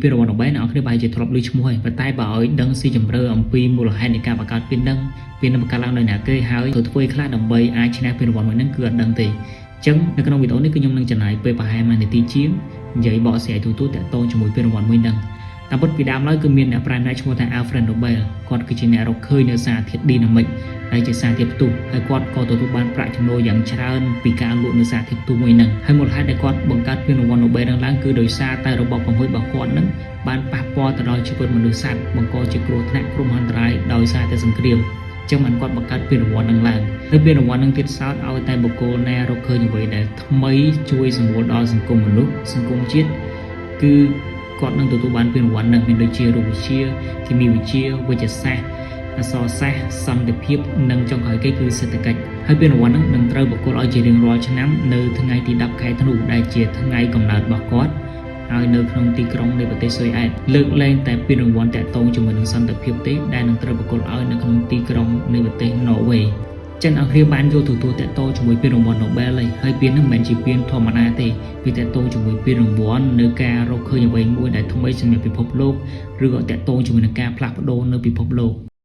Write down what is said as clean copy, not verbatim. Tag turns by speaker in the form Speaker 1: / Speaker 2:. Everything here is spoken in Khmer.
Speaker 1: ពានរង្វាន់ Nobel អ្នកនរគ្នាប្រហែលជាធ្លាប់ឮឈ្មោះហើយប៉ុន្តែបើឲ្យដឹងស៊ីជម្រៅអំពីមូលហេតុនៃការបង្កើតពាននឹងបង្កើតឡើងដោយអ្នកគេហើយធ្វើខ្លះដើម្បីអាចឈ្នះពានរង្វាន់មួយហ្នឹងគឺអត់ដឹងទេអញ្ចឹងនៅក្នុងវីដេអូនេះគឺខ្ញុំនឹងចំណាយពេលប្រហែល1នាទីជាងនិយាយបកស្រាយទូទៅតាក់ទងជាមួយពានរង្វាន់មួយហ្នឹងតាមពិតពីដើមឡើយគឺមានអ្នកប្រាជ្ញម្នាក់ឈ្មោះថា Alfred Nobel គាត់គឺជាអ្នករកឃើញនៅសារធាតុ Dynamic ដែលជាសារធាតុផ្ទុះហើយគាត់ក៏ទទួលបានប្រាក់ចំណូលយ៉ាងច្រើនពីការលក់នៅសារធាតុផ្ទុះមួយហ្នឹងហើយមូលហេតុដែលគាត់បង្កើតពានរង្វាន់ Nobel ហ្នឹងឡើងគឺដោយសារតែរបបកម្ពុជារបស់គាត់ហ្នឹងបានប៉ះពាល់ទៅដល់ជីវិតមនុស្សសត្វបង្កជាគ្រោះថ្នាក់គ្រោះមហន្តរាយដោយសារតែសង្គ្រាមចឹងបានគាត់បង្កើតពានរង្វាន់ហ្នឹងឡើងហើយពានរង្វាន់ហ្នឹងទៀតសោតឲ្យតែបុគ្គលណារកឃើញអ្វីដែលថ្មីជួយសម្រួលដល់សង្គមមនុស្សសង្គមជាតិគឺគាត់នឹងទទួលបានពានរង្វាន់ហ្នឹងមានដូចជារូបវិទ្យាគីមីវិទ្យាវិទ្យាសាស្ត្រអក្សរសាស្ត្រសន្តិភាពនិងចុងក្រោយគេគឺសេដ្ឋកិច្ចហើយពានរង្វាន់ហ្នឹងនឹងត្រូវប្រគល់ឲ្យជារៀងរាល់ឆ្នាំនៅថ្ងៃទី10ខែធ្នូដែលជាថ្ងៃកំណើតរបស់គាត់ហើយនៅក្នុងទីក្រុងនៃប្រទេសស៊ុយអែតលើកលែងតែពានរង្វាន់តាក់ទងជាមួយនឹងសន្តិភាពទេដែលនឹងត្រូវប្រគល់ឲ្យនៅក្នុងទីក្រុងនៃប្រទេសណ័រវេចឹងអង្គភាពបានយកទទួលតាក់ទងជាមួយពានរង្វាន់ Nobel ហើយពានហ្នឹងមិនមែនជាពានធម្មតាទេវាតាក់ទងជាមួយពានរង្វាន់នៅការរកឃើញអ្វីមួយដែលថ្មីសម្រាប់ពិភពលោកឬក៏តាក់ទងជាមួយនឹងការផ្លាស់ប្ដូរនៅពិភពលោក